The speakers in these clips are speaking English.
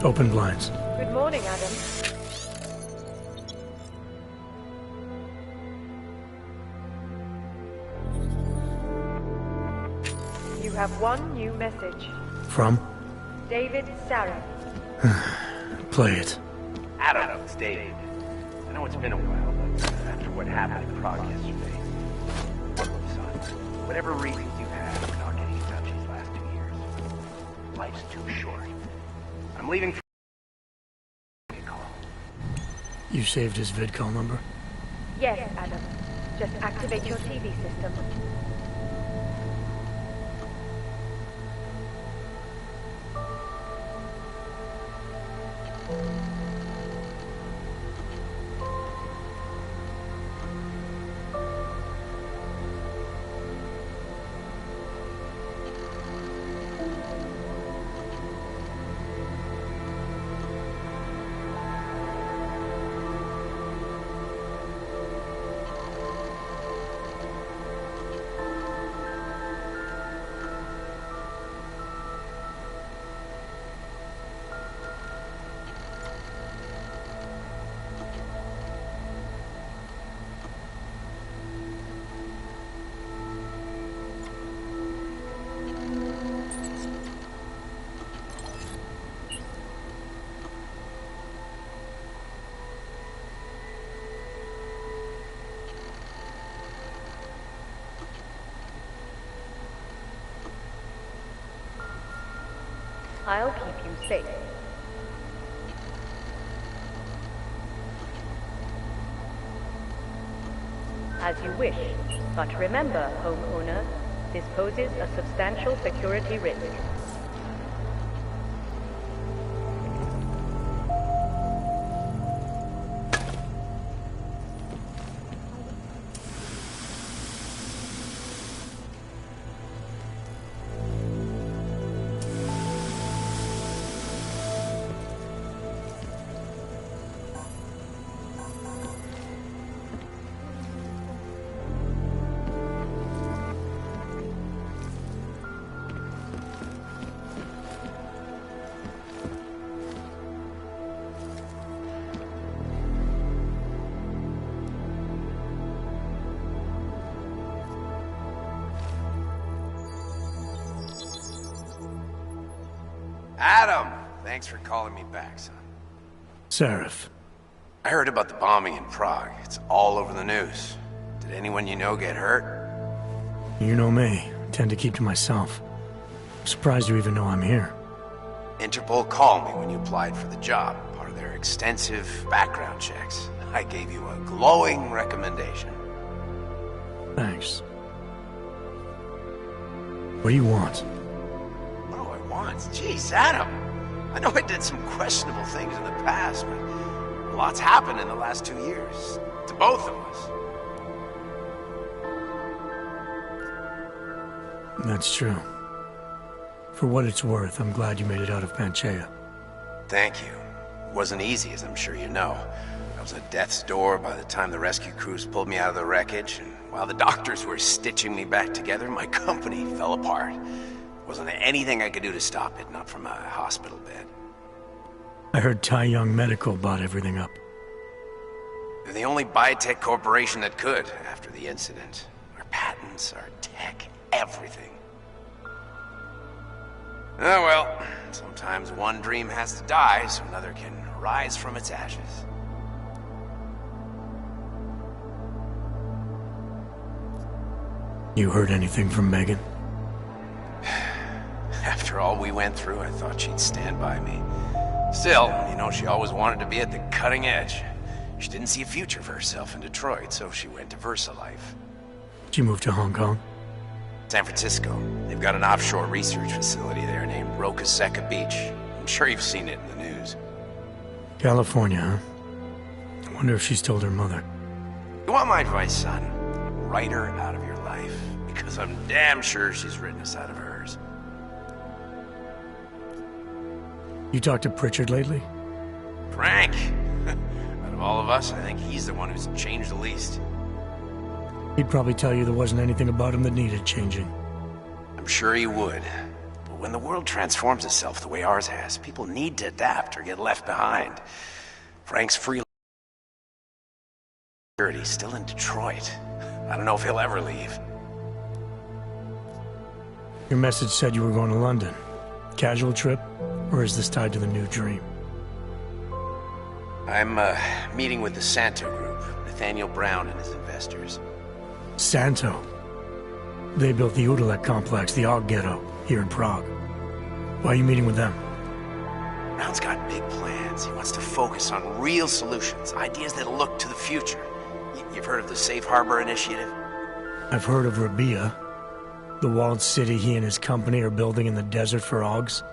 Open blinds. Good morning, Adam. You have one new message. From? David Sarah. Play it. Adam, it's David. I know it's been a while, but after what happened in Prague yesterday... Look, son, whatever reasons you had for not getting in touch these last 2 years, life's too short. I'm leaving for... call. You saved his vidcall number? Yes, Adam. Just activate your TV system. I'll keep you safe. As you wish, but remember, homeowner, this poses a substantial security risk. Adam! Thanks for calling me back, son. Seraph. I heard about the bombing in Prague. It's all over the news. Did anyone you know get hurt? You know me. I tend to keep to myself. I'm surprised you even know I'm here. Interpol called me when you applied for the job, part of their extensive background checks. I gave you a glowing recommendation. Thanks. What do you want? What do I want? Jeez, Adam! I know I did some questionable things in the past, but a lot's happened in the last 2 years. To both of us. That's true. For what it's worth, I'm glad you made it out of Panchaea. Thank you. It wasn't easy, as I'm sure you know. I was at death's door by the time the rescue crews pulled me out of the wreckage, and while the doctors were stitching me back together, my company fell apart. Wasn't anything I could do to stop it, not from a hospital bed. I heard Tai Young Medical bought everything up. They're the only biotech corporation that could, after the incident. Our patents, our tech, everything. Oh well, sometimes one dream has to die so another can rise from its ashes. You heard anything from Megan? After all we went through, I thought she'd stand by me. Still, you know, she always wanted to be at the cutting edge. She didn't see a future for herself in Detroit, so she went to VersaLife. She moved to Hong Kong? San Francisco. They've got an offshore research facility there named Rocaseca Beach. I'm sure you've seen it in the news. California, huh? I wonder if she's told her mother. You want my advice, son? Write her out of your life. Because I'm damn sure she's written us out of hers. You talked to Pritchard lately? Frank! Out of all of us, I think he's the one who's changed the least. He'd probably tell you there wasn't anything about him that needed changing. I'm sure he would. But when the world transforms itself the way ours has, people need to adapt or get left behind. Frank's free security still in Detroit. I don't know if he'll ever leave. Your message said you were going to London. Casual trip? Or is this tied to the new dream? I'm, meeting with the Santo Group, Nathaniel Brown and his investors. Santo? They built the Udalek complex, the Og Ghetto, here in Prague. Why are you meeting with them? Brown's got big plans. He wants to focus on real solutions, ideas that look to the future. You've heard of the Safe Harbor Initiative? I've heard of Rabia, the walled city he and his company are building in the desert for Ogs.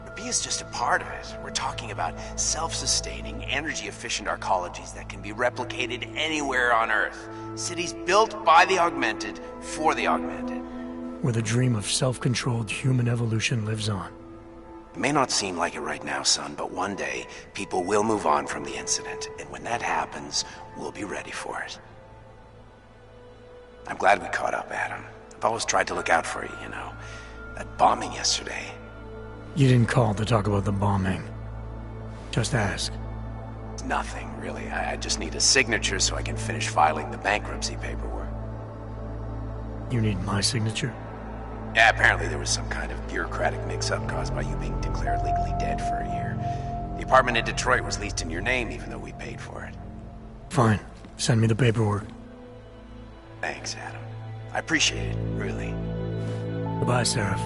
Rabia's just a part of it. We're talking about self-sustaining, energy-efficient arcologies that can be replicated anywhere on Earth. Cities built by the augmented, for the augmented. Where the dream of self-controlled human evolution lives on. It may not seem like it right now, son, but one day, people will move on from the incident, and when that happens, we'll be ready for it. I'm glad we caught up, Adam. I've always tried to look out for you, you know. That bombing yesterday. You didn't call to talk about the bombing. Just ask. It's nothing, really. I just need a signature so I can finish filing the bankruptcy paperwork. You need my signature? Yeah, apparently there was some kind of bureaucratic mix-up caused by you being declared legally dead for a year. The apartment in Detroit was leased in your name, even though we paid for it. Fine. Send me the paperwork. Thanks, Adam. I appreciate it, really. Goodbye, Seraph.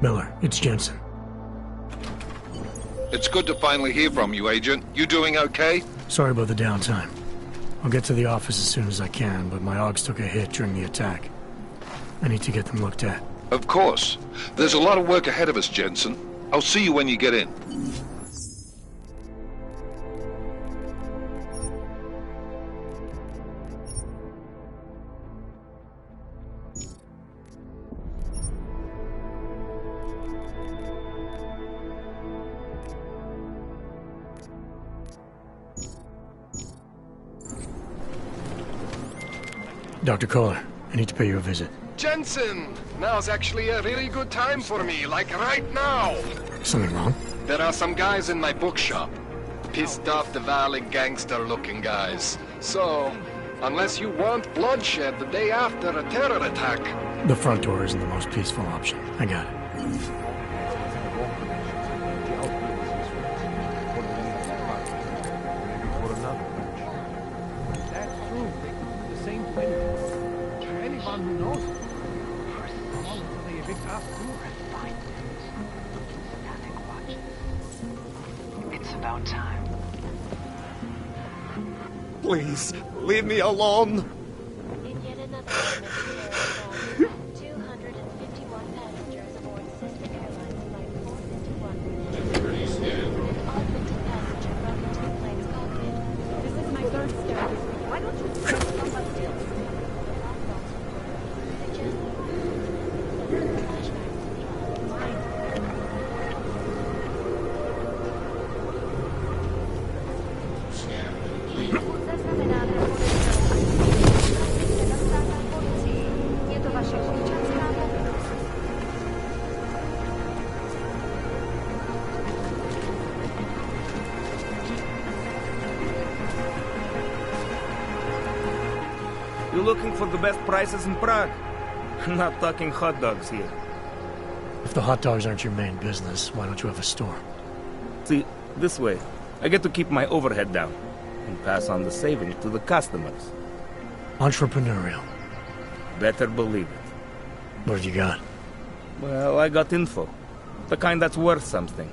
Miller, it's Jensen. It's good to finally hear from you, Agent. You doing okay? Sorry about the downtime. I'll get to the office as soon as I can, but my Augs took a hit during the attack. I need to get them looked at. Of course. There's a lot of work ahead of us, Jensen. I'll see you when you get in. Dr. Kohler, I need to pay you a visit. Jensen! Now's actually a really good time for me, like right now! Something wrong? There are some guys in my bookshop. Pissed off the valley gangster-looking guys. So, Unless you want bloodshed the day after a terror attack. The front door isn't the most peaceful option. I got it. That's true. They could do the same to anyone who knows. All until they evict us too. It's about time. Please, leave me alone. In yet another moment, 251 passengers aboard System Airlines Flight 451. Augmented passenger broke into the plane's cockpit. This is my third step. Why don't you tell someone else? Flashbacks to the mind. You're looking for the best prices in Prague? Not talking hot dogs here. If the hot dogs aren't your main business, why don't you have a store? See, this way, I get to keep my overhead down and pass on the savings to the customers. Entrepreneurial. Better believe it. What have you got? Well, I got info. The kind that's worth something.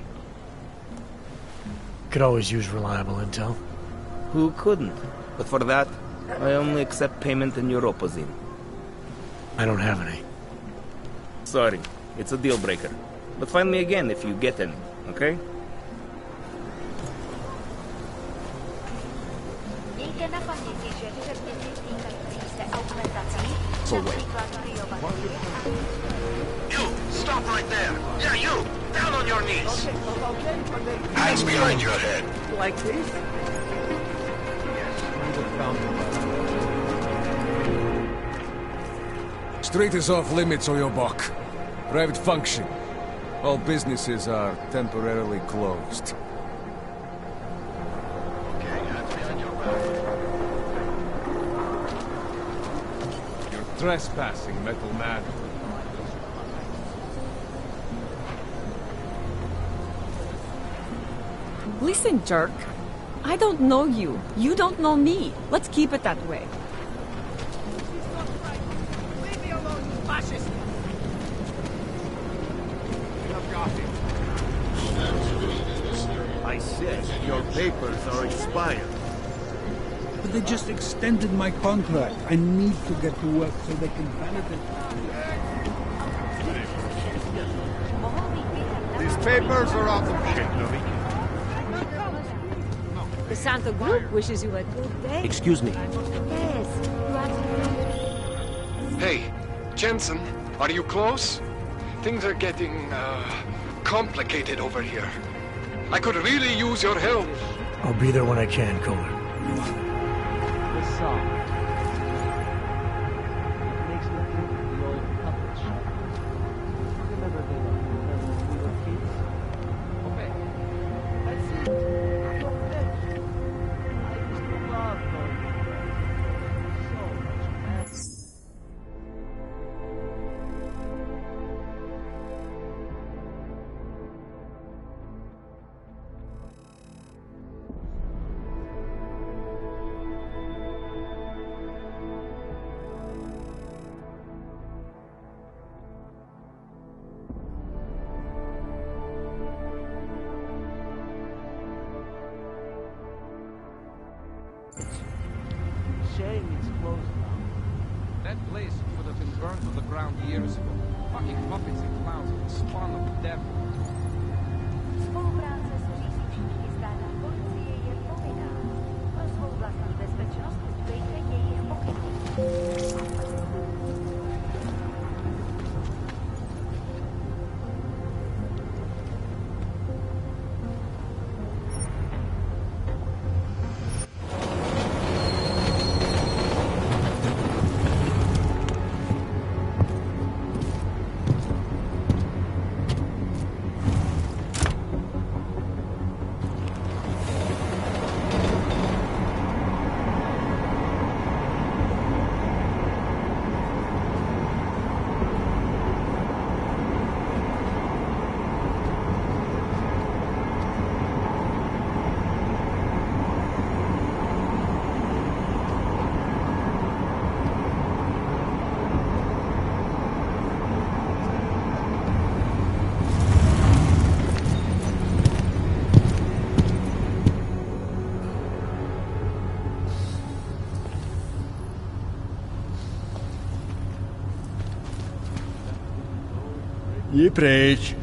Could always use reliable intel. Who couldn't? But for that, I only accept payment in Europozine. I don't have any. Sorry, it's a deal breaker. But find me again if you get any, okay? So wait. You! Stop right there! Yeah, you! Down on your knees! Hands behind your head. Like this? Street is off limits, or your buck. Private function. All businesses are temporarily closed. You're trespassing, metal man. Listen, jerk. I don't know you. You don't know me. Let's keep it that way. Leave me alone, you fascist! I said your papers are expired. But they just extended my contract. I need to get to work so they can validate it. These papers are out of shit, Novi. The Santa Group wishes you a good day. Excuse me. Yes, you are. Hey, Jensen, are you close? Things are getting, complicated over here. I could really use your help. I'll be there when I can, Kohler. This song. It makes me think of the old puppet show. Remember when we were kids? Okay. That's it. I used to love going to so much fun. Shame it's closed now. That place would have been burned to the ground years ago. Fucking puppets and clowns are the spawn of the devil. Współpraca z turystycznie zdana policja je powinna. Pozwól własną bezpieczność wyjście jej pokryć. Je preč.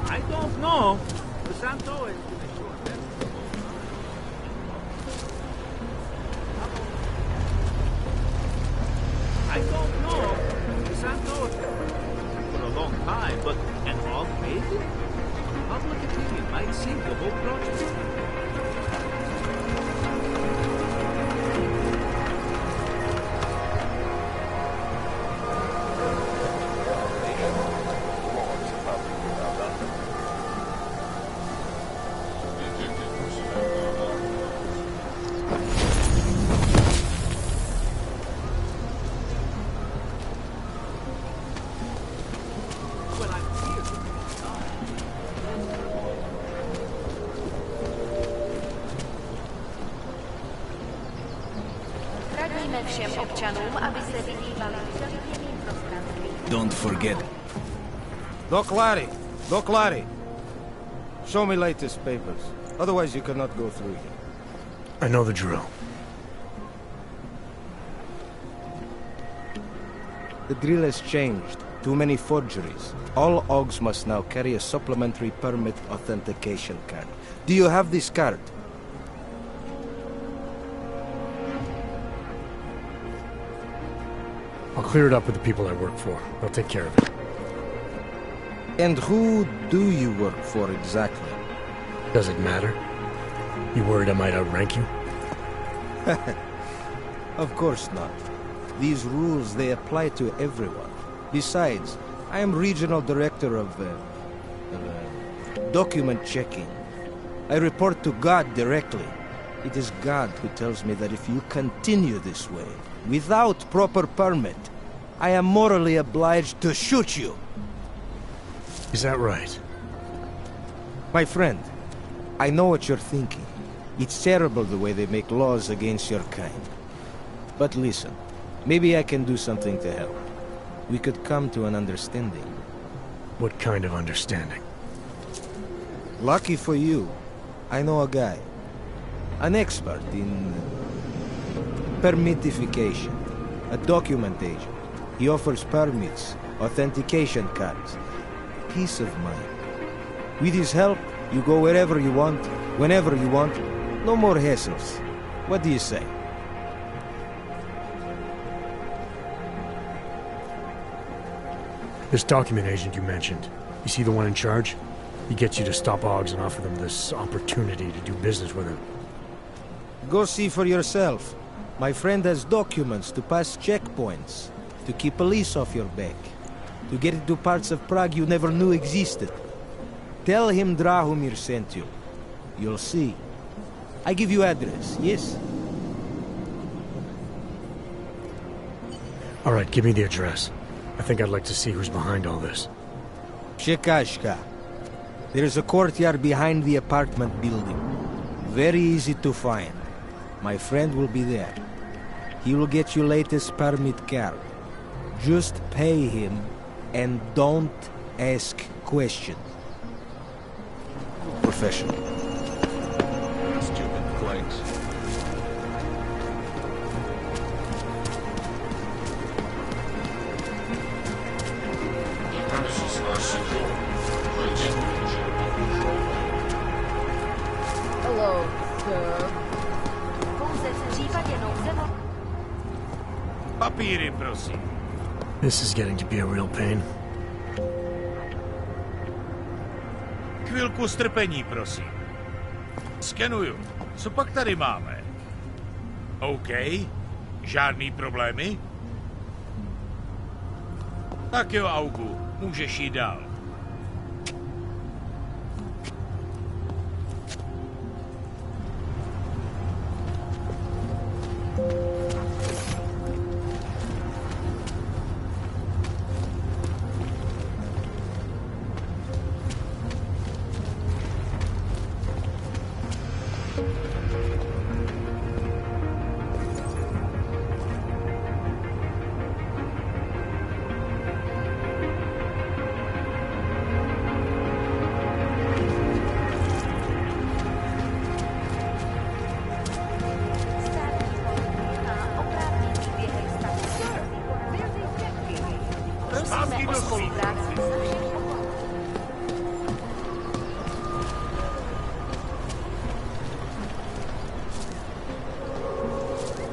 I don't know. The Santo is to be sure. I don't know. The Santo for a long time, but an odd baby? Public opinion might sink the whole project. Don't forget. Doc Larry. Show me latest papers. Otherwise you cannot go through here. I know the drill. The drill has changed. Too many forgeries. All OGs must now carry a supplementary permit authentication card. Do you have this card? I'll clear it up with the people I work for. They'll take care of it. And who do you work for exactly? Does it matter? You worried I might outrank you? Of course not. These rules, they apply to everyone. Besides, I am regional director of document checking. I report to God directly. It is God who tells me that if you continue this way, without proper permit, I am morally obliged to shoot you. Is that right? My friend, I know what you're thinking. It's terrible the way they make laws against your kind. But listen, maybe I can do something to help. We could come to an understanding. What kind of understanding? Lucky for you, I know a guy. An expert in permitification. A document agent. He offers permits, authentication cards. Peace of mind. With his help, you go wherever you want, whenever you want. No more hassles. What do you say? This document agent you mentioned, is he the one in charge? He gets you to stop OGs and offer them this opportunity to do business with him. Go see for yourself. My friend has documents to pass checkpoints, to keep police off your back, to get into parts of Prague you never knew existed. Tell him Drahomir sent you. You'll see. I give you address, yes? All right, give me the address. I think I'd like to see who's behind all this. Shekashka. There is a courtyard behind the apartment building. Very easy to find. My friend will be there. He will get you latest permit card. Just pay him and don't ask questions. Professional. Stupid clanks. Hello, sir. Papíry, prosím. This is getting to be a real pain. Chvilku strpení, prosím. Skenuju. Co pak tady máme? OK. Žádný problémy? Tak jo, Augu. Můžeš jít dál.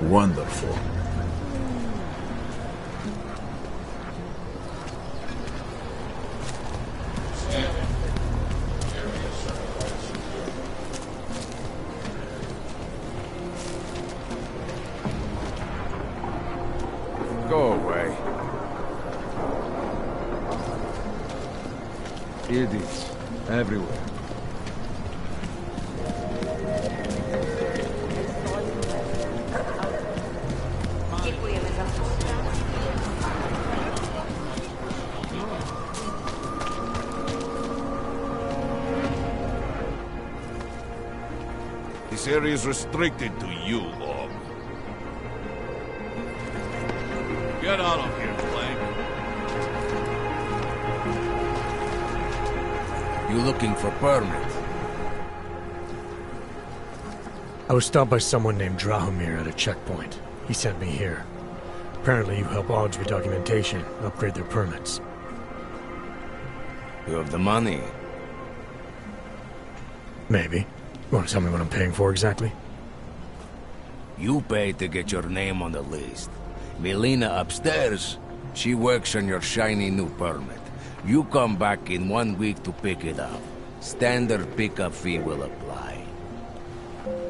Wonderful. Go away. Idiots. Everywhere. This area is restricted to you, Og. Get out of here, Blank. You looking for permit? I was stopped by someone named Drahomir at a checkpoint. He sent me here. Apparently you help Augs with documentation, upgrade their permits. You have the money? Maybe. You want to tell me what I'm paying for exactly? You pay to get your name on the list. Melina upstairs, she works on your shiny new permit. You come back in 1 week to pick it up. Standard pickup fee will apply.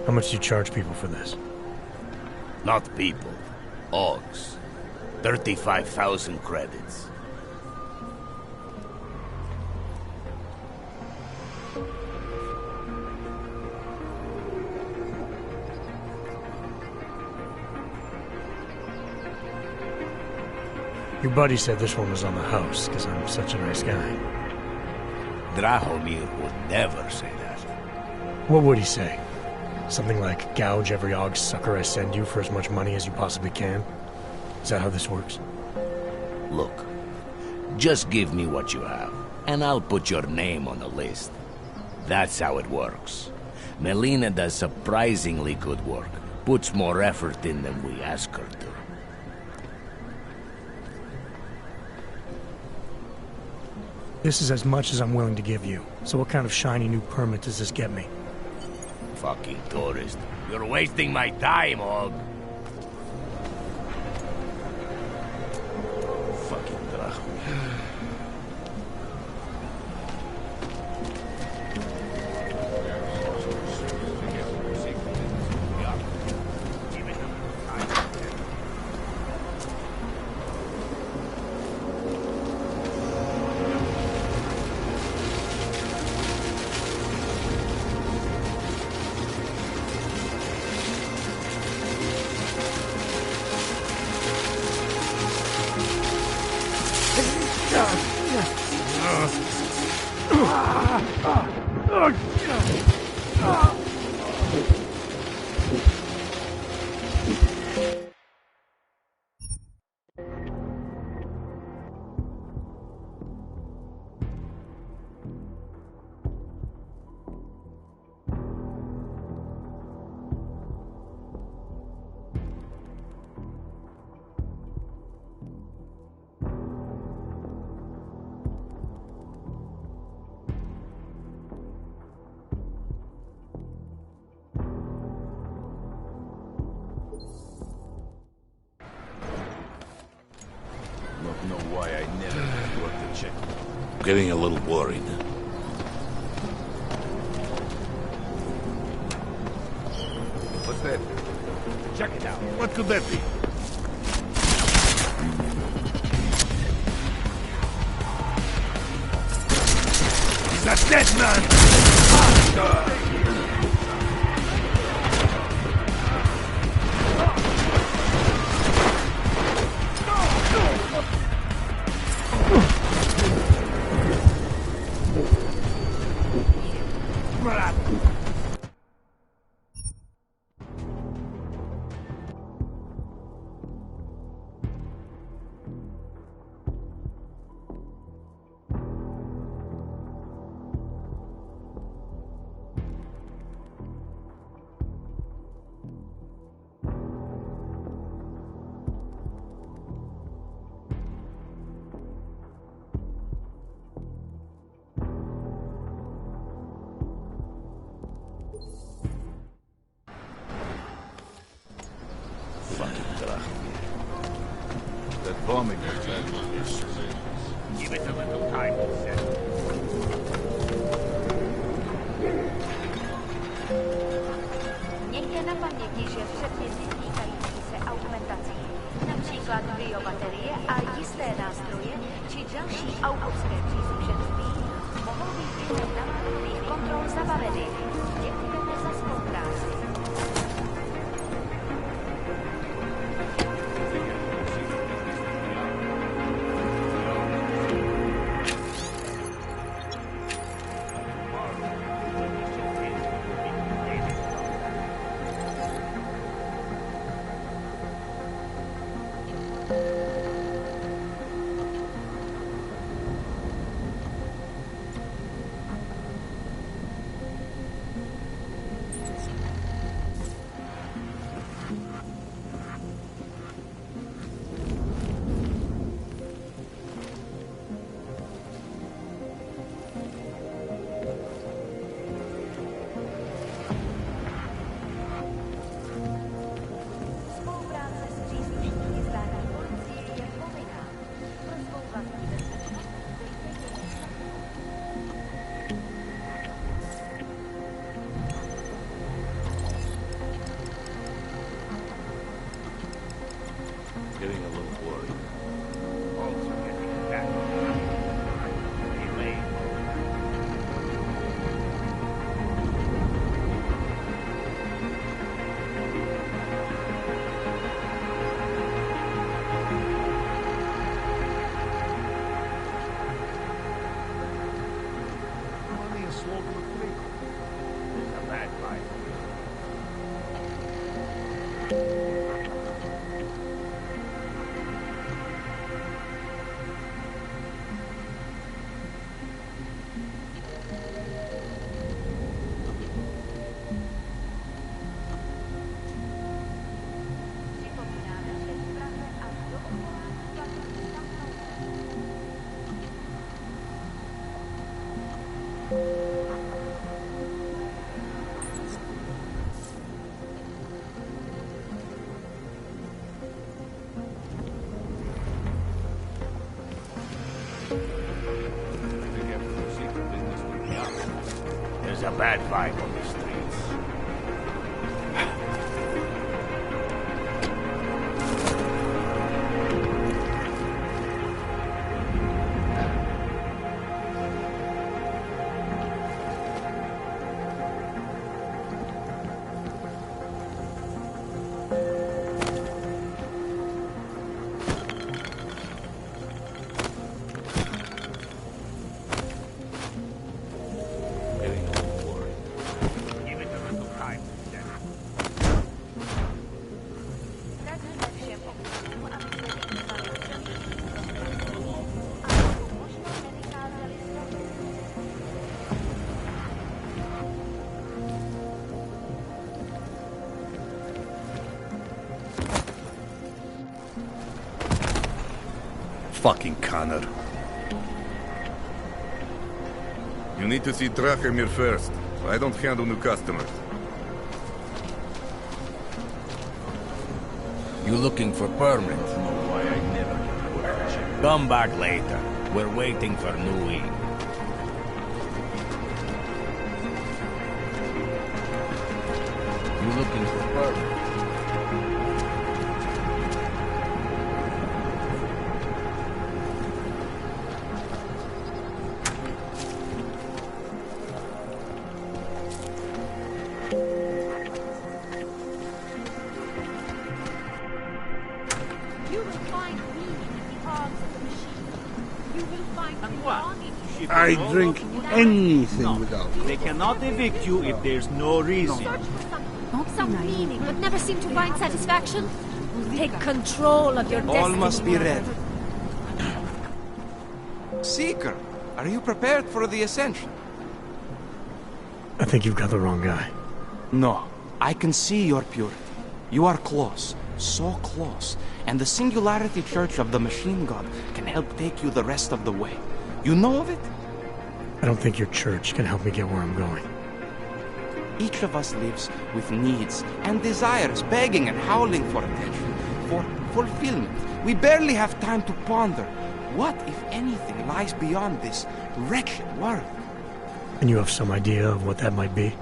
How much do you charge people for this? Not people. Augs. 35,000 credits. Your buddy said this one was on the house, because I'm such a nice guy. Drahomir would never say that. What would he say? Something like, gouge every Aug sucker I send you for as much money as you possibly can? Is that how this works? Look, just give me what you have, and I'll put your name on the list. That's how it works. Melina does surprisingly good work, puts more effort in than we ask her to. This is as much as I'm willing to give you. So what kind of shiny new permit does this get me? Fucking tourist. You're wasting my time, Og. Fucking Drahomir. Getting a little worried. What's that? Check it out. What could that be? He's a dead man! That bombing attack is Give it a little time to settle. Mějte na paměti, že předpisy týkající se augmentací, například biobaterie a jisté nástroje, či další autorské příslušenství, mohou být během národních kontrol zabaveny. Děkujeme za spolupráci. Getting a little worried. Also getting attacked. Delay. money is slow to click. It's a bad fight. There's a bad vibe on the streets. Fucking Connor. You need to see Drachemir first. I don't handle new customers. You looking for permit? Why I never get work. Come back later. We're waiting for new ink. You looking for permit? You will find meaning in the arms of the machine. You will find belonging. I drink anything without. They cannot evict you if there's no reason. Search for some meaning, but never seem to find satisfaction. Take control of your destiny. All must be read. Seeker, are you prepared for the ascension? I think you've got the wrong guy. No, I can see your purity. You are close, so close, and the Singularity Church of the Machine God can help take you the rest of the way. You know of it? I don't think your church can help me get where I'm going. Each of us lives with needs and desires, begging and howling for attention, for fulfillment. We barely have time to ponder what, if anything, lies beyond this wretched world. And you have some idea of what that might be?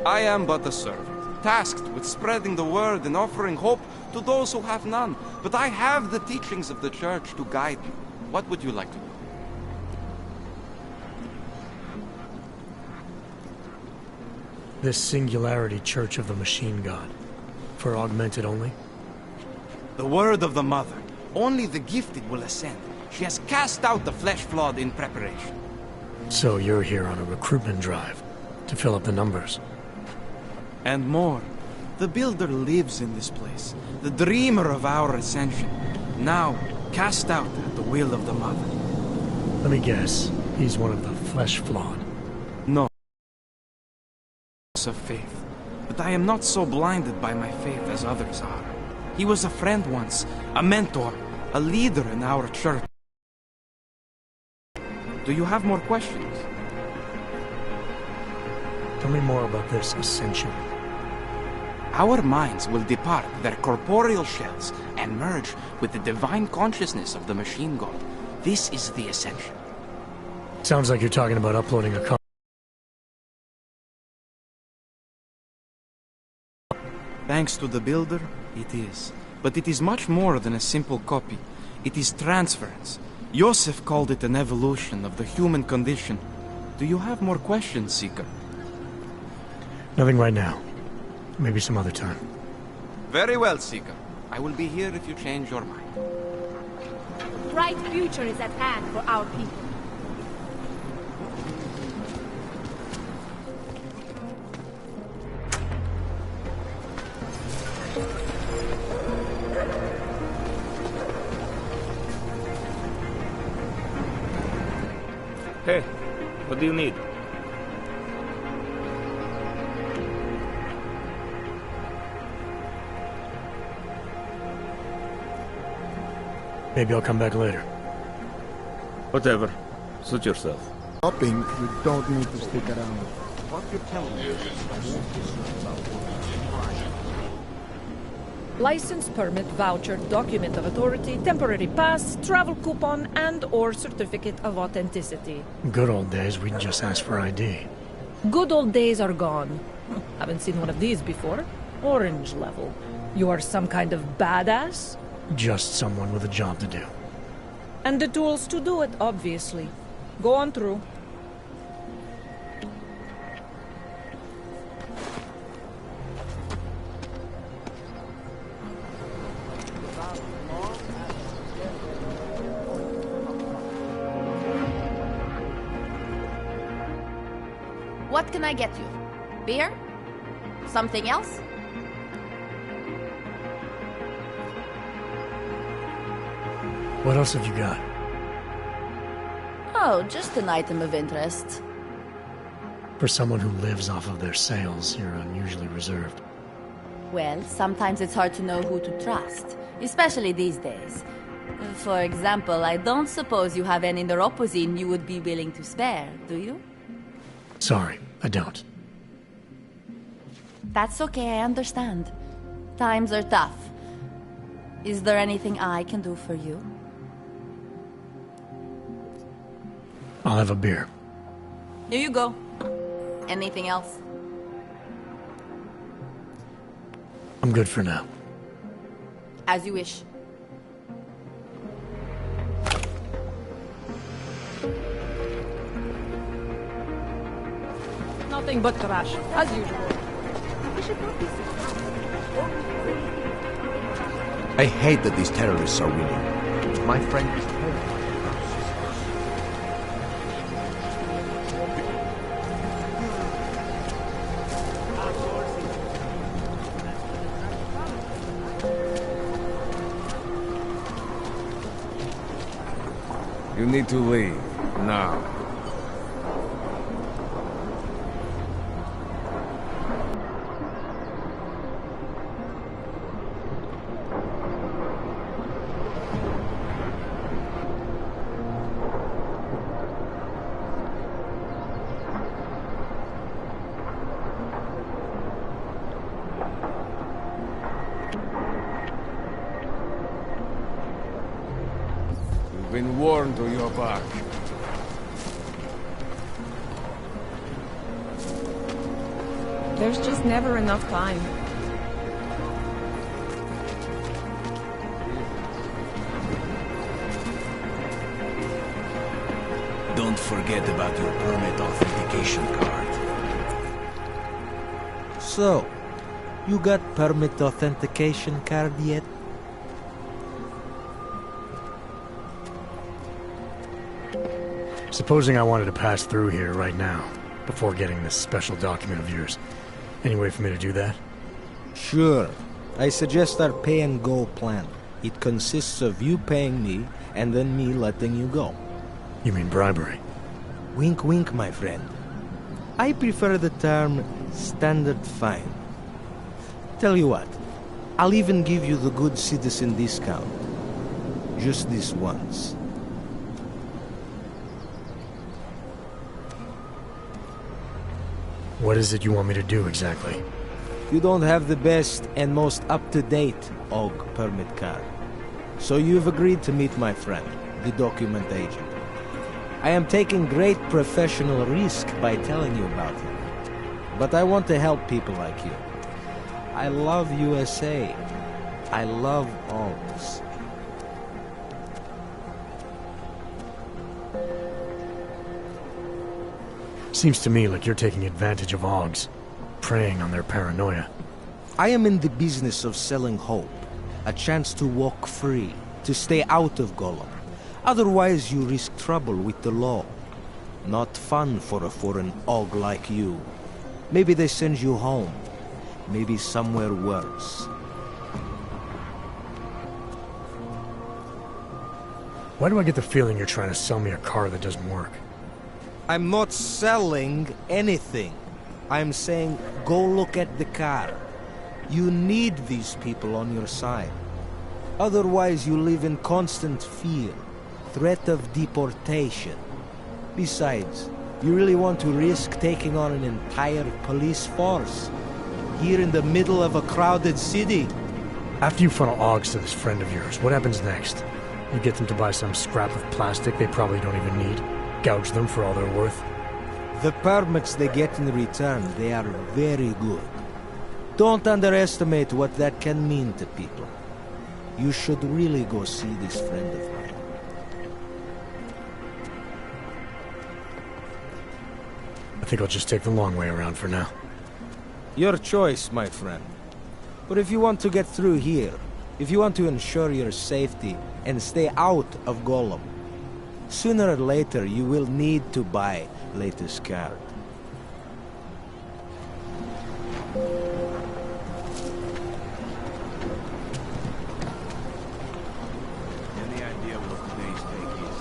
I am but a servant, tasked with spreading the word and offering hope to those who have none. But I have the teachings of the church to guide me. What would you like to do? This Singularity Church of the Machine God. For augmented only? The word of the Mother. Only the gifted will ascend. She has cast out the flesh-flawed in preparation. So you're here on a recruitment drive, to fill up the numbers. And more. The Builder lives in this place, the dreamer of our ascension. Now, cast out at the will of the Mother. Let me guess, he's one of the flesh-flawed. No. Of faith. But I am not so blinded by my faith as others are. He was a friend once, a mentor, a leader in our church. Do you have more questions? Tell me more about this ascension. Our minds will depart their corporeal shells and merge with the divine consciousness of the Machine God. This is the ascension. Sounds like you're talking about uploading a Thanks to the Builder, it is. But it is much more than a simple copy. It is transference. Joseph called it an evolution of the human condition. Do you have more questions, Seeker? Nothing right now. Maybe some other time. Very well, Seeker. I will be here if you change your mind. Bright future is at hand for our people. Hey, what do you need? Maybe I'll come back later. Whatever. Suit yourself. Shopping, you don't need to stick around. What you're telling me is I won't be certain about License, permit, voucher, document of authority, temporary pass, travel coupon, and/or certificate of authenticity. Good old days, we'd just ask for ID. Good old days are gone. Haven't seen one of these before. Orange level. You are some kind of badass? Just someone with a job to do. And the tools to do it, obviously. Go on through. What can I get you? Beer? Something else? What else have you got? Oh, just an item of interest. For someone who lives off of their sales, you're unusually reserved. Well, sometimes it's hard to know who to trust, especially these days. For example, I don't suppose you have any neuropozyne you would be willing to spare, do you? Sorry, I don't. That's okay, I understand. Times are tough. Is there anything I can do for you? I'll have a beer. Here you go. Anything else? I'm good for now. As you wish. Nothing but trash, as usual. I hate that these terrorists are winning. My friend is terrified. You need to leave. Now. Been warned to your back. There's just never enough time. Don't forget about your permit authentication card. So, you got permit authentication card yet? Supposing I wanted to pass through here right now, before getting this special document of yours. Any way for me to do that? Sure. I suggest our pay-and-go plan. It consists of you paying me, and then me letting you go. You mean bribery? Wink wink, my friend. I prefer the term standard fine. Tell you what, I'll even give you the good citizen discount. Just this once. What is it you want me to do exactly? You don't have the best and most up-to-date OG permit card. So you've agreed to meet my friend, the document agent. I am taking great professional risk by telling you about him. But I want to help people like you. I love USA. I love OGs. Seems to me like you're taking advantage of OGs, preying on their paranoia. I am in the business of selling hope. A chance to walk free, to stay out of Gollum. Otherwise you risk trouble with the law. Not fun for a foreign OG like you. Maybe they send you home. Maybe somewhere worse. Why do I get the feeling you're trying to sell me a car that doesn't work? I'm not selling anything. I'm saying go look at the car. You need these people on your side. Otherwise you live in constant fear, threat of deportation. Besides, you really want to risk taking on an entire police force? Here in the middle of a crowded city? After you funnel OGs to this friend of yours, what happens next? You get them to buy some scrap of plastic they probably don't even need? Gouge them for all they're worth? The permits they get in return, they are very good. Don't underestimate what that can mean to people. You should really go see this friend of mine. I think I'll just take the long way around for now. Your choice, my friend. But if you want to get through here, if you want to ensure your safety and stay out of Gollum, sooner or later you will need to buy latest card. Any idea what today's take is?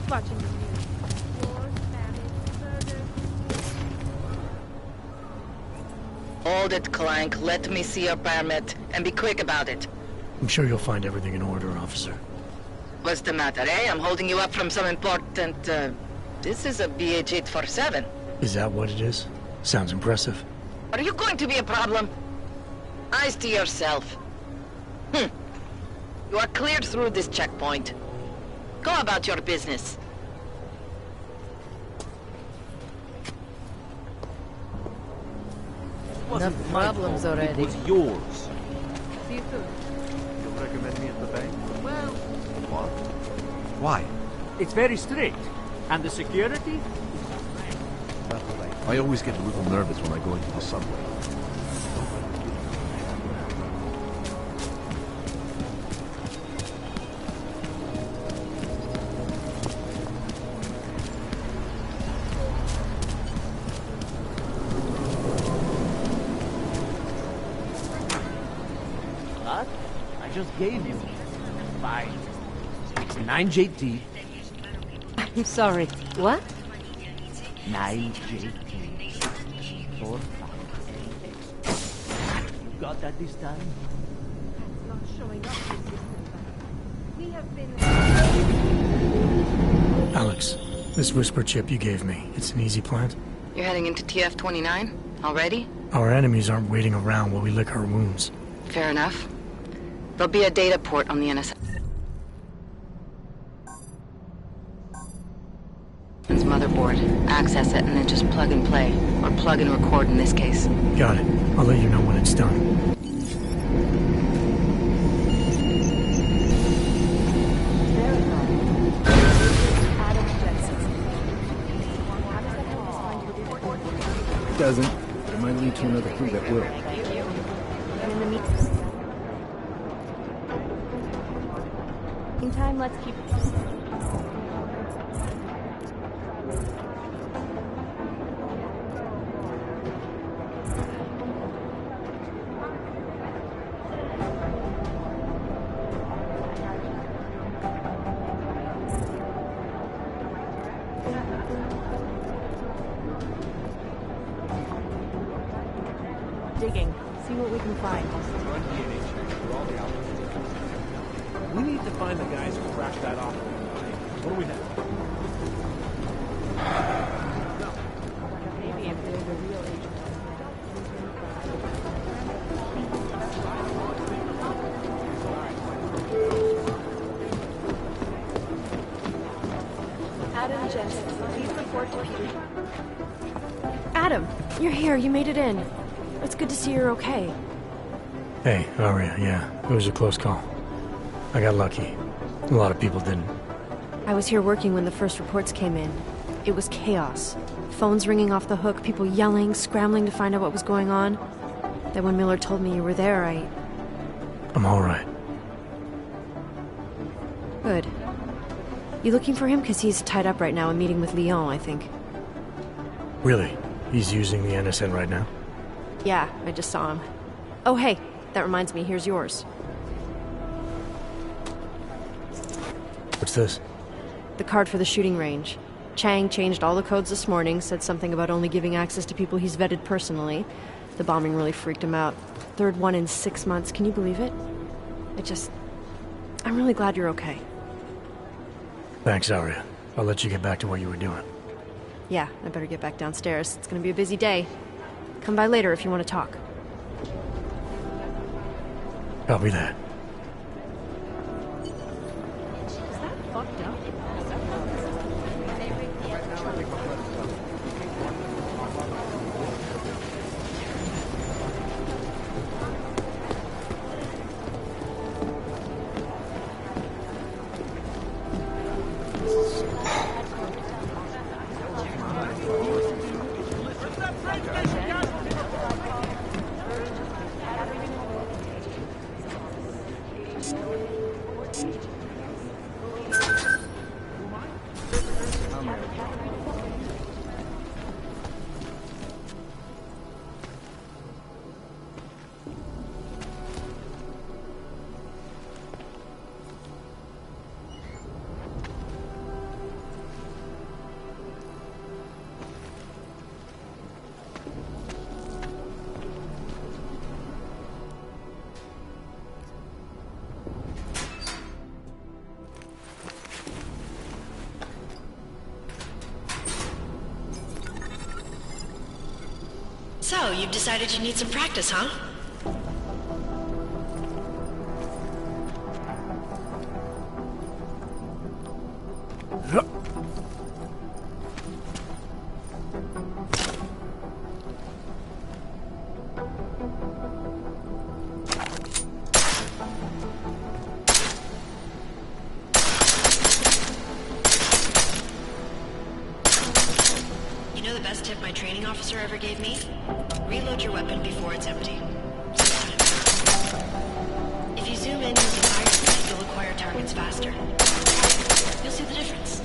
keep watching the news. Wars, famine, murder. Hold it, Clank. Let me see your permit, and be quick about it. I'm sure you'll find everything in order, officer. What's the matter, eh? I'm holding you up from some important, This is a BH-847. Is that what it is? Sounds impressive. Are you going to be a problem? Eyes to yourself. You are cleared through this checkpoint. Go about your business. Enough problems already. It was yours. See you soon. You'll recommend me at the bank? Well, What? Why? It's very strict. And the security? I always get a little nervous when I go into the subway. What? I just gave you. Fine. It's 9JT. I'm sorry. What? 9JT. 4 You got that this time? Not showing up We have been... Alex, this whisper chip you gave me, it's an easy plant? You're heading into TF-29? Already? Our enemies aren't waiting around while we lick our wounds. Fair enough. There'll be a data port on the NSN's motherboard. Access it and then just plug and play. Or plug and record in this case. Got it. I'll let you know when it's done. It doesn't. It might lead to another clue that will. Meantime, let's keep... digging. See what we can find. We need to find the guys who crashed that off. What do we have? Maybe if there's a real agent. Adam Jensen, please report to Peter. Adam, you're here. You made it in. It's good to see you're okay. Hey, Aria, yeah, it was a close call. I got lucky. A lot of people didn't. I was here working when the first reports came in. It was chaos. Phones ringing off the hook, people yelling, scrambling to find out what was going on. Then when Miller told me you were there, I'm alright. Good. You looking for him? Because he's tied up right now and meeting with Leon, I think. Really? He's using the NSN right now? Yeah, I just saw him. Oh, hey, that reminds me, here's yours. What's this? The card for the shooting range. Chang changed all the codes this morning, said something about only giving access to people he's vetted personally. The bombing really freaked him out. Third one in 6 months, can you believe it? I'm really glad you're okay. Thanks, Aria. I'll let you get back to what you were doing. Yeah, I better get back downstairs. It's gonna be a busy day. Come by later if you want to talk. Copy that. Is that fucked up? So, you've decided you need some practice, huh? You know the best tip my training officer ever gave me? Reload your weapon before it's empty. If you zoom in using iron sight, you'll acquire targets faster. You'll see the difference.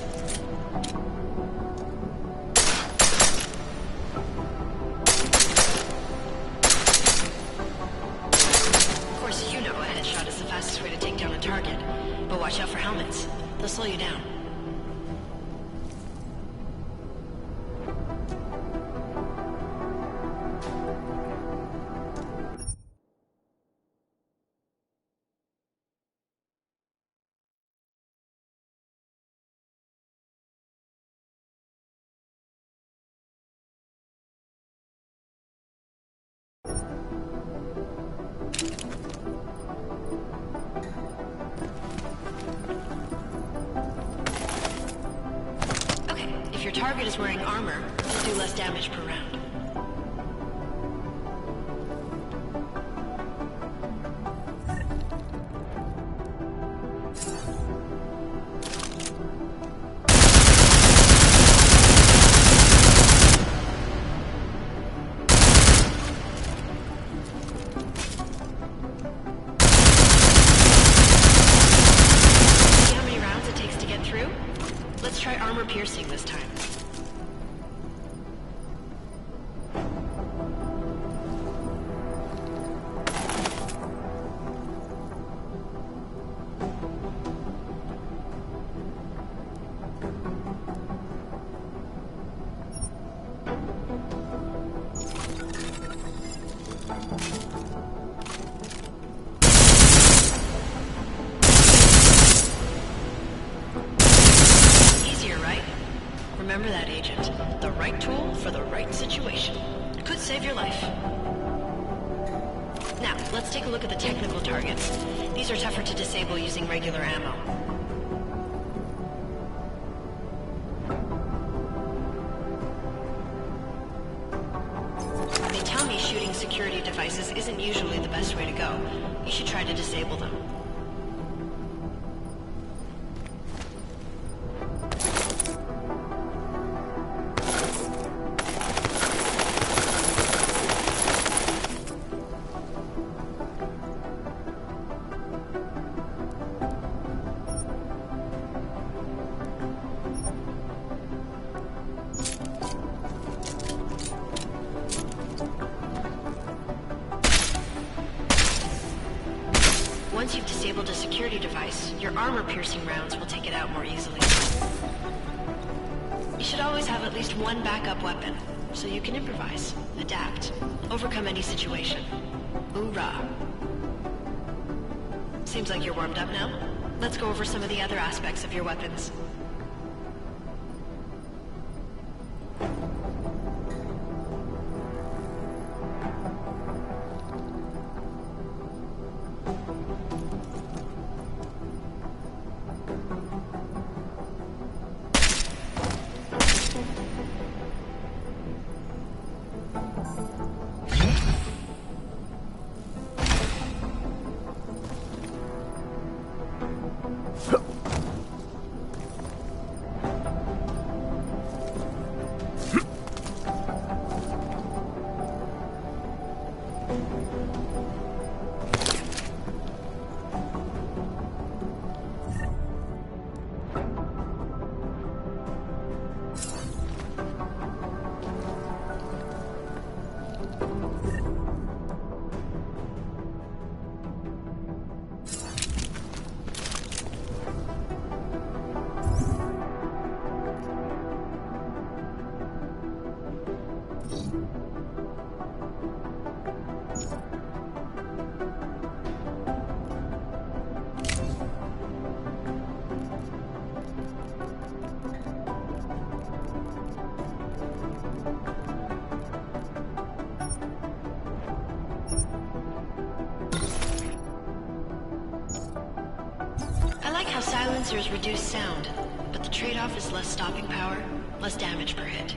Of course, you know a headshot is the fastest way to take down a target. But watch out for helmets. They'll slow you down. If your target is wearing armor, you'll do less damage per round. See how many rounds it takes to get through? Let's try armor piercing this time. Easier, right? Remember that, Agent. The right tool for the right situation. It could save your life. Now, let's take a look at the technical targets. These are tougher to disable using regular ammo. They tell me shooting security devices isn't usually the best way to go. You should try to disable them. Once you've disabled a security device, your armor-piercing rounds will take it out more easily. You should always have at least one backup weapon, so you can improvise, adapt, overcome any situation. Hoorah! Seems like you're warmed up now. Let's go over some of the other aspects of your weapons. The silencers reduce sound, but the trade-off is less stopping power, less damage per hit.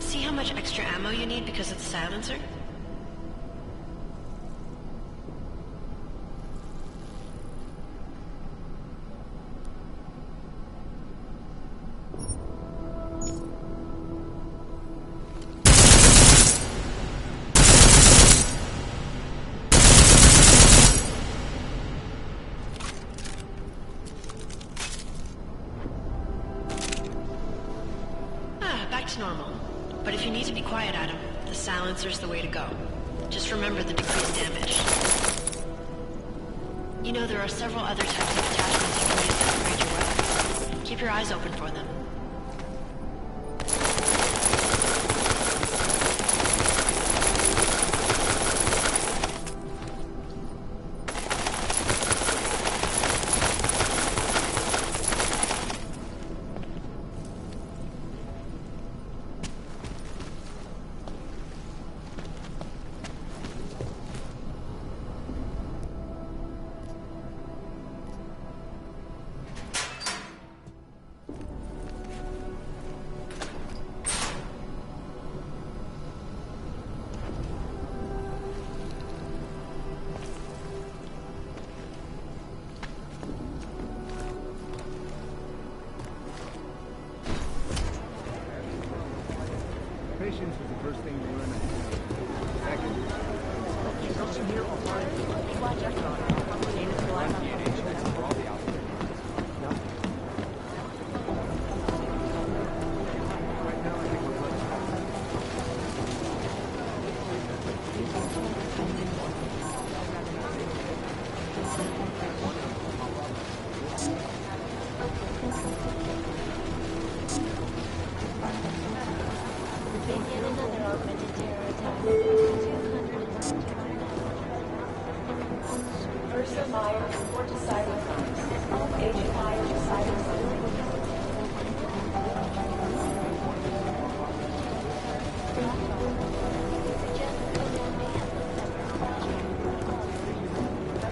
See how much extra ammo you need because of the silencer? Back to normal. But if you need to be quiet, Adam, the silencer's the way to go. Just remember the decreased damage. You know, there are several other types of attachments you can use to upgrade your weapons. Keep your eyes open for them. Patience is the first thing you learn.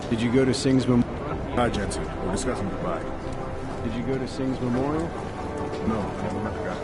Did you go to Singh's Memorial? Hi, Jensen. We're discussing goodbye. Did you go to Singh's Memorial? No, I never met the guy.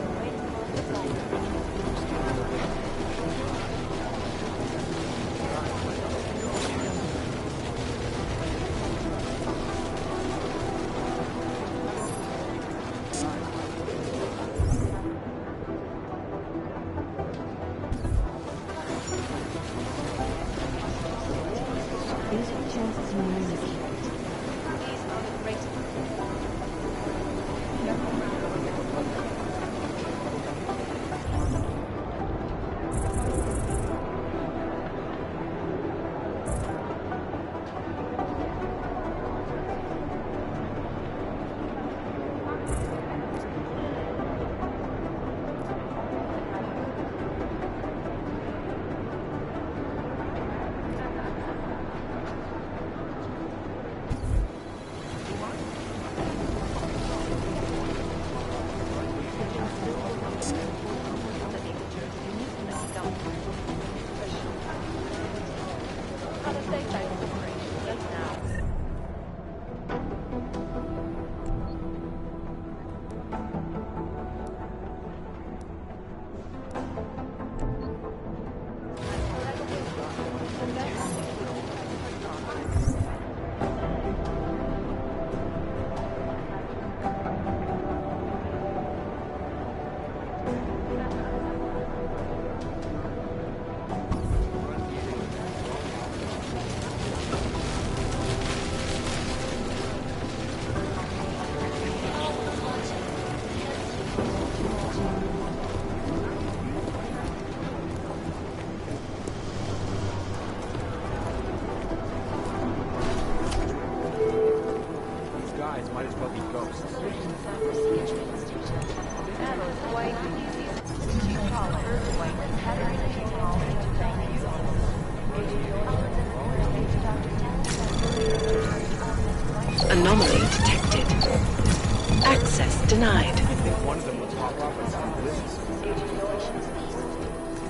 Access denied. One of them will pop off and sound delicious. Agent Relations peaceful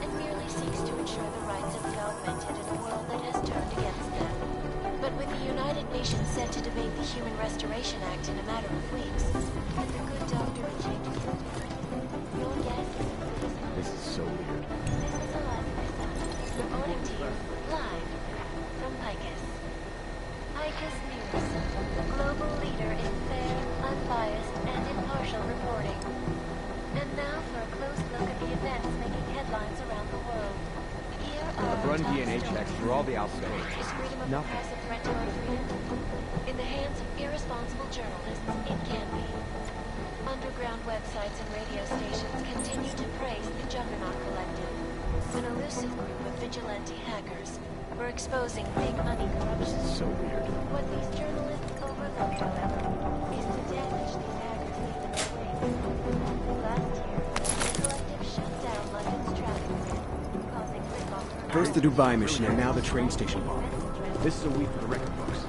and merely seeks to ensure the rights of the augmented in a world that has turned against them. But with the United Nations set to debate the Human Restoration Act in a matter of weeks, can the good doctor a change his tune? Your guess is as good as mine. This is so weird. This is Alaska, reporting to you live from Picus. Picus News, the global leader in fair, unbiased, and impartial reporting. And now for a close look at the events making headlines around the world. Here are I've run DNA checks through all the outlets. Is freedom of the press a threat to our freedom? In the hands of irresponsible journalists, it can be. Underground websites and radio stations continue to praise the Juggernaut Collective, an elusive group of vigilante hackers for exposing big money corruption. So weird. What these journalists overlook, however, is the damage these hackers leave in their wake. Last year, the collective shut down London's traffic grid, causing rip-off for First the Dubai mission, and now the train station bomb. This is a week for the record books.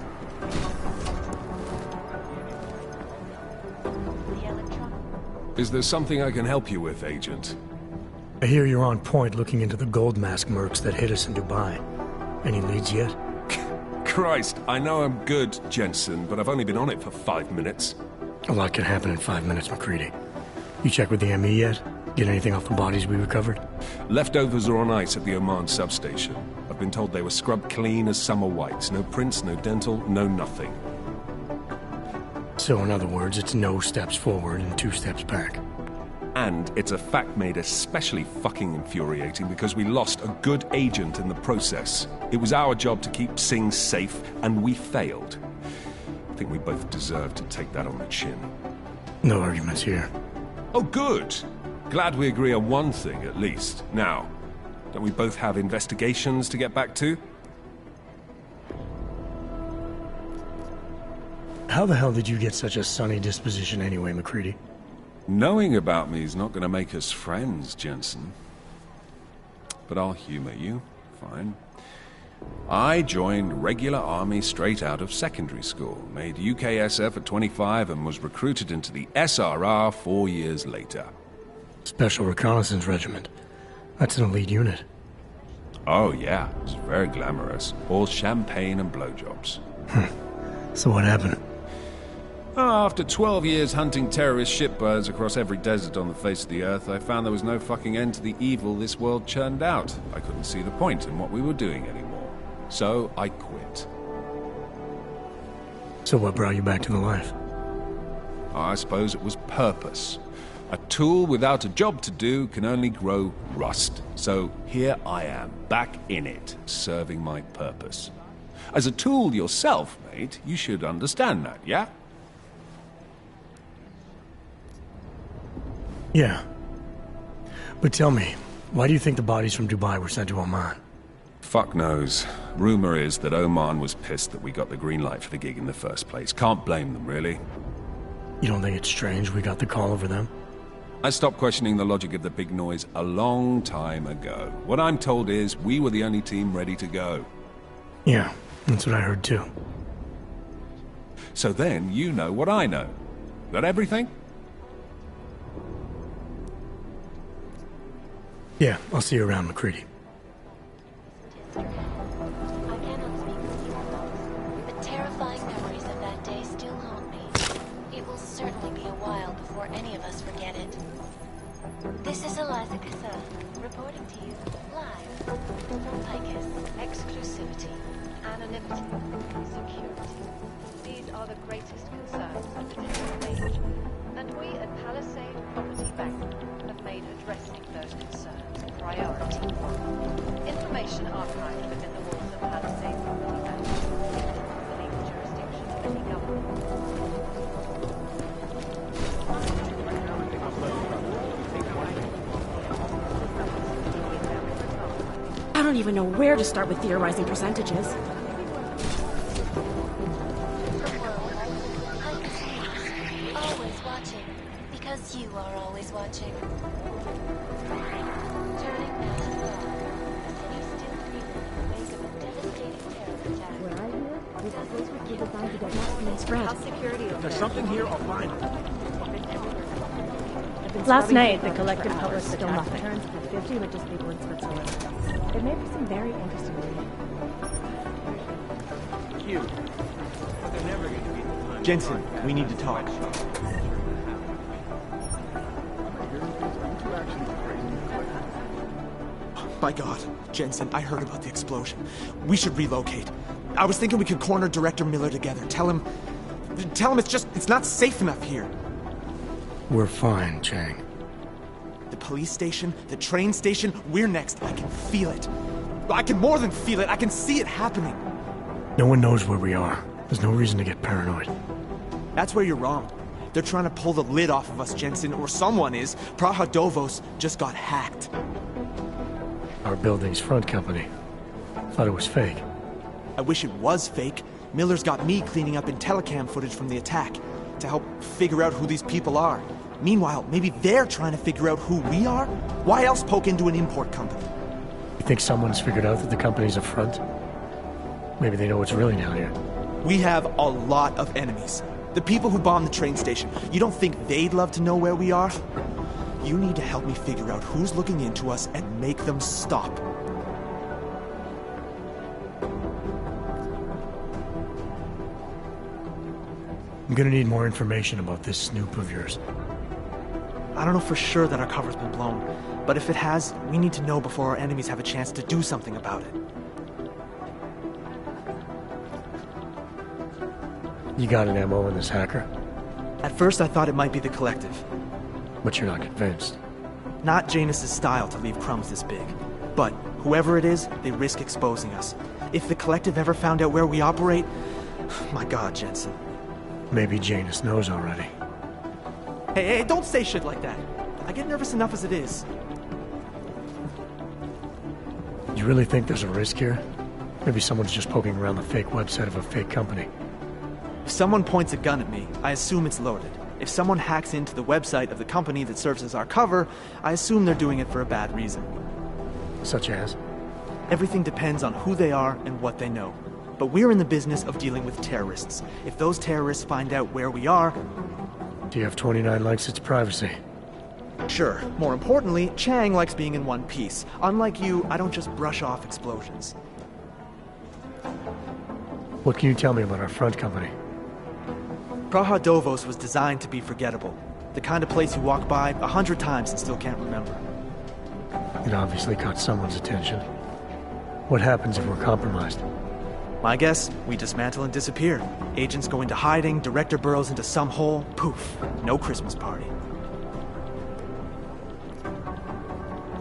Is there something I can help you with, Agent? I hear you're on point looking into the gold mask mercs that hit us in Dubai. Any leads yet? Christ, I know I'm good, Jensen, but I've only been on it for 5 minutes. A lot can happen in 5 minutes, McCready. You check with the ME yet? Get anything off the bodies we recovered? Leftovers are on ice at the Oman substation. I've been told they were scrubbed clean as summer whites. No prints, no dental, no nothing. So in other words, it's no steps forward and 2 steps back. And it's a fact made especially fucking infuriating because we lost a good agent in the process. It was our job to keep Singh safe, and we failed. I think we both deserve to take that on the chin. No arguments here. Oh, good. Glad we agree on one thing, at least. Now, don't we both have investigations to get back to? How the hell did you get such a sunny disposition anyway, McCready? Knowing about me is not going to make us friends, Jensen. But I'll humor you. Fine. I joined regular army straight out of secondary school, made UKSF at 25 and was recruited into the SRR 4 years later. Special Reconnaissance Regiment. That's an elite unit. Oh yeah, it's very glamorous. All champagne and blowjobs. So what happened? After 12 years hunting terrorist shitbirds across every desert on the face of the earth, I found there was no fucking end to the evil this world churned out. I couldn't see the point in what we were doing anymore. So I quit. So what brought you back to the life? I suppose it was purpose. A tool without a job to do can only grow rust. So here I am, back in it, serving my purpose. As a tool yourself, mate, you should understand that, yeah? Yeah. But tell me, why do you think the bodies from Dubai were sent to Oman? Fuck knows. Rumor is that Oman was pissed that we got the green light for the gig in the first place. Can't blame them, really. You don't think it's strange we got the call over them? I stopped questioning the logic of the big noise a long time ago. What I'm told is we were the only team ready to go. Yeah, that's what I heard too. So then you know what I know. That everything? Yeah, I'll see you around, McCready. I cannot speak with you alone, but terrifying memories of that day still haunt me. It will certainly be a while before any of us forget it. This is Eliza Kassa, reporting to you live from Picus. Exclusivity, anonymity, security. These are the greatest concerns of the digital age. And we at Palisade Property Bank have made addressing those concerns a priority. Information archived within the walls of Palisade Property Bank. Beneath the jurisdiction of any I don't even know where to start with theorizing percentages. Always watching, because you are always watching. Turning now to God, the city still reeling in the wake of a devastating terror attack. Where I hear, this place would be designed to get maximum spread. Security over If there's something here, I'll find it. Last night, the collective published the tax returns for 50 richest people in Switzerland. It made for some very interesting reading. Cute. But they're never going to be the time. Jensen, we need to talk. By God, Jensen, I heard about the explosion. We should relocate. I was thinking we could corner Director Miller together. Tell him it's not safe enough here. We're fine, Chang. The police station, the train station, we're next. I can feel it. I can more than feel it. I can see it happening. No one knows where we are. There's no reason to get paranoid. That's where you're wrong. They're trying to pull the lid off of us, Jensen, or someone is. Praha Dovos just got hacked. Our building's front company. Thought it was fake. I wish it was fake. Miller's got me cleaning up IntelliCam footage from the attack to help figure out who these people are. Meanwhile, maybe they're trying to figure out who we are? Why else poke into an import company? You think someone's figured out that the company's a front? Maybe they know what's really down here. We have a lot of enemies. The people who bombed the train station. You don't think they'd love to know where we are? You need to help me figure out who's looking into us and make them stop. I'm gonna need more information about this snoop of yours. I don't know for sure that our cover's been blown, but if it has, we need to know before our enemies have a chance to do something about it. You got an MO in this hacker? At first I thought it might be the collective. But you're not convinced. Not Janus's style to leave crumbs this big. But whoever it is, they risk exposing us. If the collective ever found out where we operate... My God, Jensen. Maybe Janus knows already. Hey, don't say shit like that. I get nervous enough as it is. You really think there's a risk here? Maybe someone's just poking around the fake website of a fake company. If someone points a gun at me, I assume it's loaded. If someone hacks into the website of the company that serves as our cover, I assume they're doing it for a bad reason. Such as? Everything depends on who they are and what they know. But we're in the business of dealing with terrorists. If those terrorists find out where we are... TF-29 likes its privacy. Sure. More importantly, Chang likes being in one piece. Unlike you, I don't just brush off explosions. What can you tell me about our front company? Praha Dovos was designed to be forgettable. The kind of place you walk by 100 times and still can't remember. It obviously caught someone's attention. What happens if we're compromised? My guess, we dismantle and disappear. Agents go into hiding, Director burrows into some hole, poof, no Christmas party.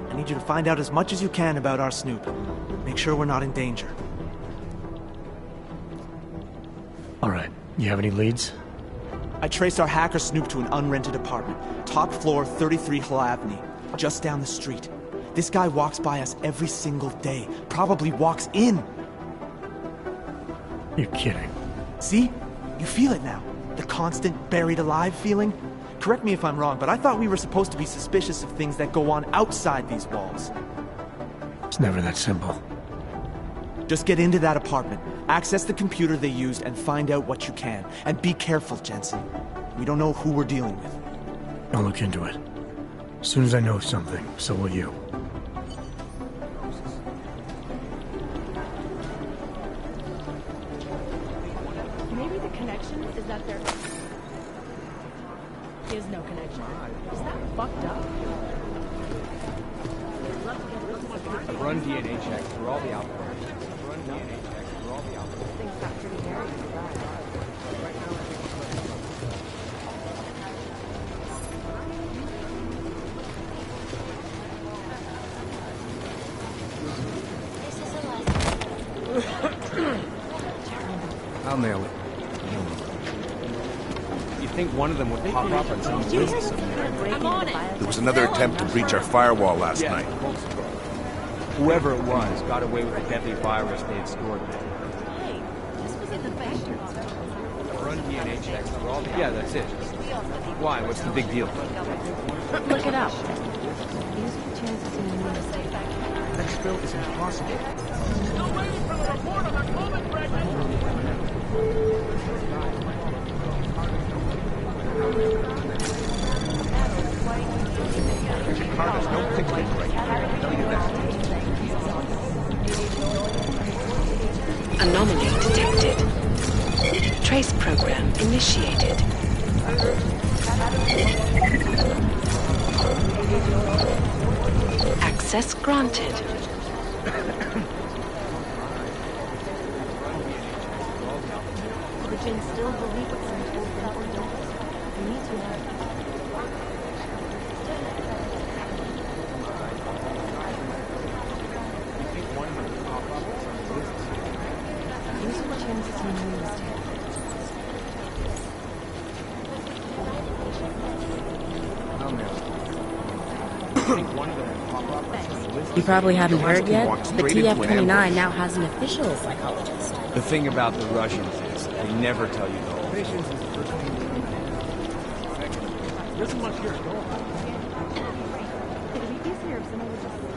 I need you to find out as much as you can about our snoop. Make sure we're not in danger. All right, you have any leads? I traced our hacker snoop to an unrented apartment. Top floor, 33 Halavni, just down the street. This guy walks by us every single day, probably walks in. You're kidding. See? You feel it now. The constant buried alive feeling. Correct me if I'm wrong, but I thought we were supposed to be suspicious of things that go on outside these walls. It's never that simple. Just get into that apartment, access the computer they used, and find out what you can. And be careful, Jensen. We don't know who we're dealing with. I'll look into it. As soon as I know something, so will you. Maybe the connection is that there is no connection. Is that fucked up? Run DNA checks through all the outposts. Run DNA checks through all the outposts. Things got pretty hairy. I'll nail it. You think one of them would pop up on some list? I'm on it. There was another attempt to breach our firewall last night. Whoever it was got away with the deadly virus they had stored there. Hey, this was in the vector. Run DNA checks through all the... Yeah, that's it. Why? What's the big deal? Look it up. Exfil is impossible. Still waiting for the report on the COVID fragment. anomaly detected. Trace program initiated. Access granted. Would Jin still believe what some told them or don't? We need to know. These are Jin's team used. You probably haven't heard yet, but TF-29 now has an official psychologist. The thing about the Russians is they never tell you the whole Patience is There's so much here to go about. It'd be easier if someone would just